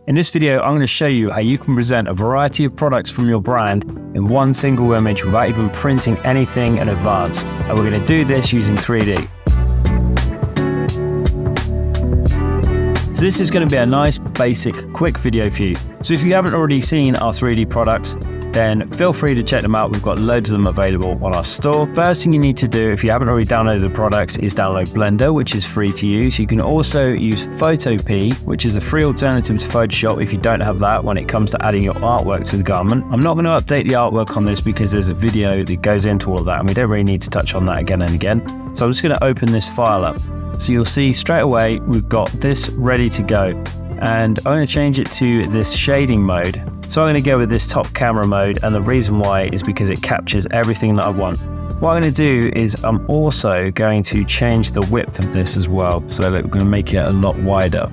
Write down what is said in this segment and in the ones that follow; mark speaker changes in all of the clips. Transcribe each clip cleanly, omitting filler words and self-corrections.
Speaker 1: In this video, I'm going to show you how you can present a variety of products from your brand in one single image without even printing anything in advance. And we're going to do this using 3D. So this is going to be a nice, basic, quick video for you. So if you haven't already seen our 3D products, then feel free to check them out. We've got loads of them available on our store. First thing you need to do, if you haven't already downloaded the products, is download Blender, which is free to use. You can also use Photopea, which is a free alternative to Photoshop if you don't have that when it comes to adding your artwork to the garment. I'm not going to update the artwork on this because there's a video that goes into all of that and we don't really need to touch on that again and again. So I'm just going to open this file up. So you'll see straight away we've got this ready to go. And I'm going to change it to this shading mode. So I'm going to go with this top camera mode, and the reason why is because it captures everything that I want. What I'm going to do is I'm also going to change the width of this as well, so that we're going to make it a lot wider.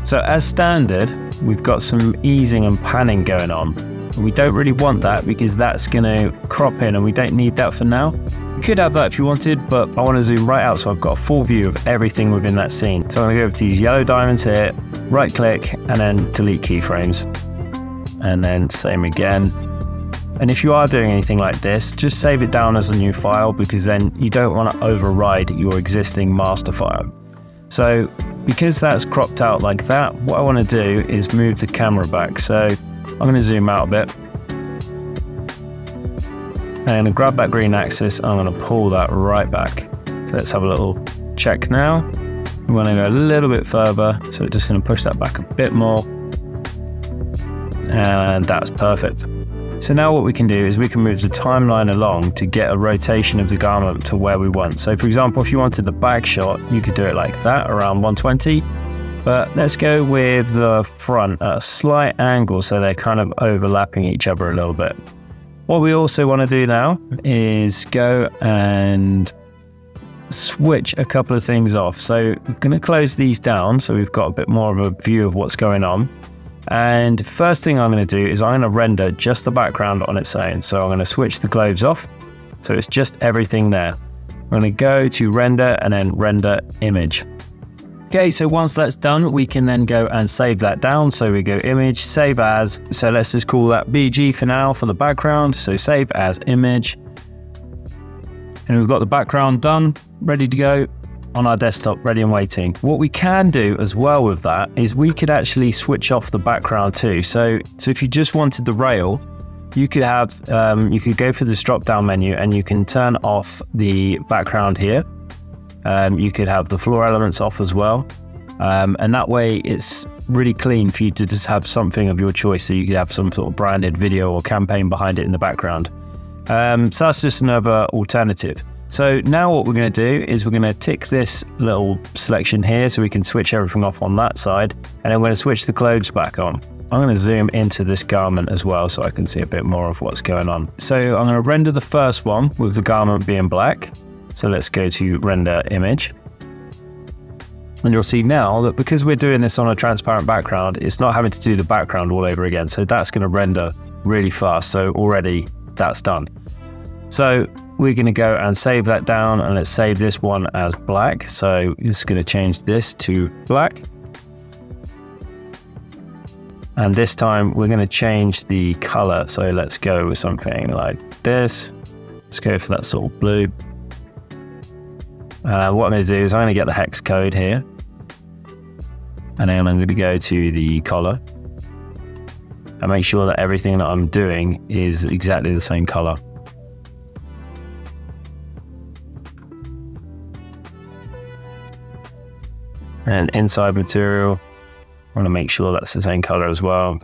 Speaker 1: So as standard, we've got some easing and panning going on. And we don't really want that because that's going to crop in and we don't need that for now. You could have that if you wanted, but I want to zoom right out so I've got a full view of everything within that scene. So I'm going to go over to these yellow diamonds here, right click, and then delete keyframes. And then same again. And if you are doing anything like this, just save it down as a new file because then you don't want to override your existing master file. So because that's cropped out like that, what I want to do is move the camera back. So I'm going to zoom out a bit. I'm going to grab that green axis, I'm going to pull that right back. So let's have a little check now. We want to go a little bit further, so just going to push that back a bit more. And that's perfect. So now what we can do is we can move the timeline along to get a rotation of the garment to where we want. So for example, if you wanted the back shot, you could do it like that, around 120. But let's go with the front at a slight angle so they're kind of overlapping each other a little bit. What we also want to do now is go and switch a couple of things off. So we're going to close these down so we've got a bit more of a view of what's going on. And first thing I'm going to do is I'm going to render just the background on its own. So I'm going to switch the globes off. So it's just everything there. I'm going to go to render and then render image. Okay, so once that's done, we can then go and save that down. So we go image, save as. So let's just call that BG for now for the background. So save as image. And we've got the background done, ready to go on our desktop, ready and waiting. What we can do as well with that is we could actually switch off the background too. So if you just wanted the rail, you could have, you could go for this drop down menu and you can turn off the background here. You could have the floor elements off as well. And that way it's really clean for you to just have something of your choice. So you could have some sort of branded video or campaign behind it in the background. So that's just another alternative. So now what we're going to do is we're going to tick this little selection here so we can switch everything off on that side. And then we're going to switch the clothes back on. I'm going to zoom into this garment as well so I can see a bit more of what's going on. So I'm going to render the first one with the garment being black. So let's go to render image. And you'll see now that because we're doing this on a transparent background, it's not having to do the background all over again. So that's going to render really fast. So already that's done. So we're going to go and save that down and let's save this one as black. So just going to change this to black. And this time we're going to change the color. So let's go with something like this. Let's go for that sort of blue. What I'm going to do is I'm going to get the hex code here. And then I'm going to go to the color. And make sure that everything that I'm doing is exactly the same color. And inside material, I want to make sure that's the same color as well.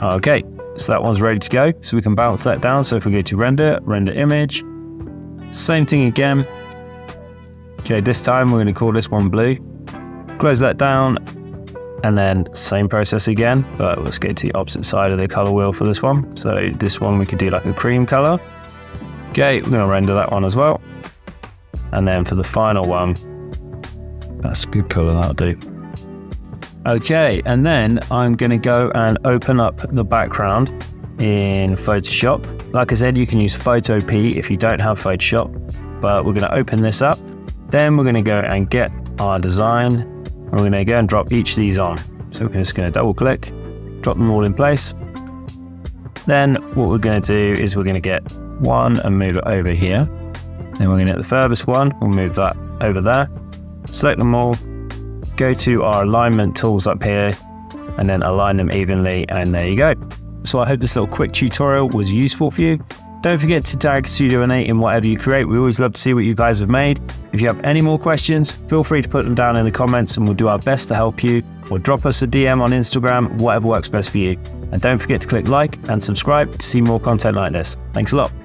Speaker 1: Okay, so that one's ready to go. So we can bounce that down. So if we go to render, render image, same thing again. Okay, this time we're going to call this one blue. Close that down and then same process again, but let's go to the opposite side of the color wheel for this one. So this one we could do like a cream color. Okay, we're going to render that one as well. And then for the final one, that's a good color, that'll do. Okay, and then I'm going to go and open up the background in Photoshop. Like I said, you can use Photopea if you don't have Photoshop, but we're going to open this up. Then we're going to go and get our design And we're going to go and drop each of these on. So we're just going to double click, drop them all in place. Then what we're going to do is we're going to get one and move it over here. Then we're going to get the furthest one, we'll move that over there. Select them all, go to our alignment tools up here, and then align them evenly, and there you go. So I hope this little quick tutorial was useful for you. Don't forget to tag Studio Innate in whatever you create. We always love to see what you guys have made. If you have any more questions, feel free to put them down in the comments and we'll do our best to help you, or drop us a DM on Instagram, whatever works best for you. And don't forget to click like and subscribe to see more content like this. Thanks a lot.